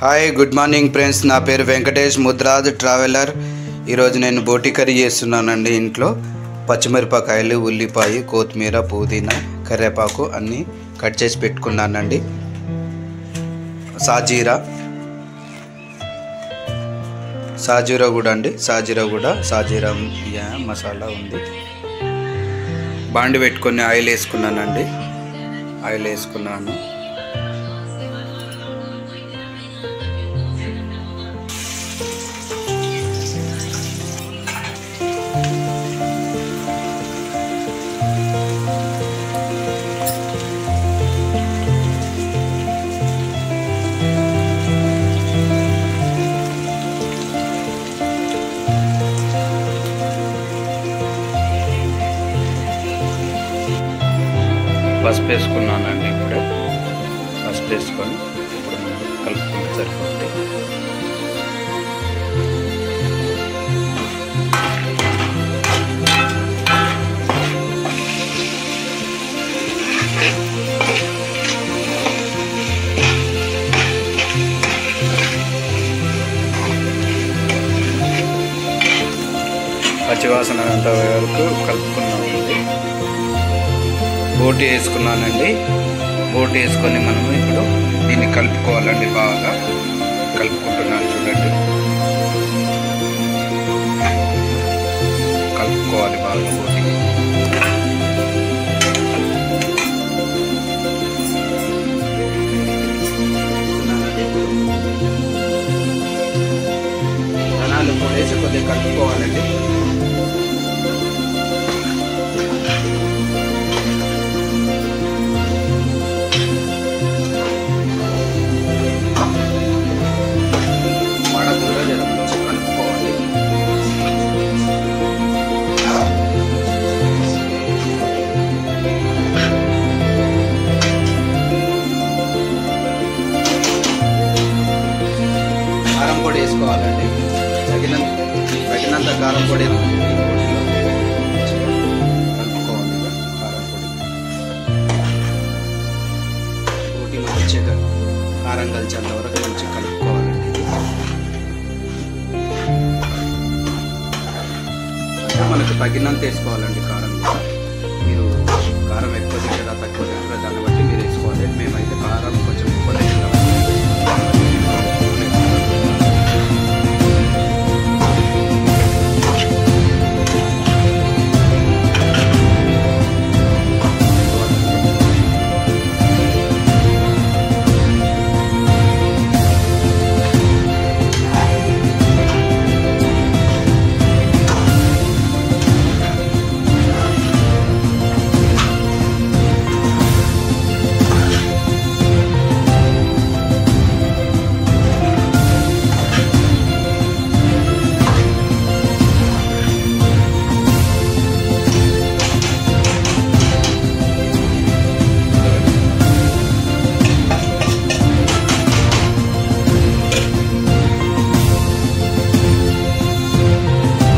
Hi good morning friends, నా పేరు Venkatesh Mudiraj traveller. ఈరోజు నేను బోటి కర్రీ చేస్తున్నానండి. ఇంట్లో పచ్చిమిరపకాయలు, ఉల్లిపాయ, కొత్తిమీర, పుదీనా, కరివేపాకు అన్నీ కట్ చేసి పెట్టుకున్నానండి. సాజీరా కూడా సాజీరా మసాలా ఉంది. బాండి పెట్టుకొని ఆయిల్ వేసుకున్నానండి. ఆయిల్ వేసుకున్నాను. పసుపు వేసుకున్నానండి. ఇప్పుడే పసుపు వేసుకొని ఇప్పుడు కలుపుకుంటే సరిపోతుంది. పచ్చివాసన అంత వరకు కలుపుకున్నామండి. బోటి వేసుకున్నానండి. బోటి వేసుకొని మనము ఇప్పుడు దీన్ని కలుపుకోవాలండి. బాగా కలుపుకుంటున్నాను, చూడండి. కలుపుకోవాలి బాగా బోటి. ధనాలు వేసి కొద్దిగా కలుపుకోవాలండి. కారం పొడి వేసుకోవాలండి. తగినంత కారం పొడి కలుపుకోవాలి. కారం పొడి పొడి మంచిగా కారం కలిసేంత వరకు మంచిగా కలుపుకోవాలండి. అంటే మనకు తగినంత వేసుకోవాలండి కారం.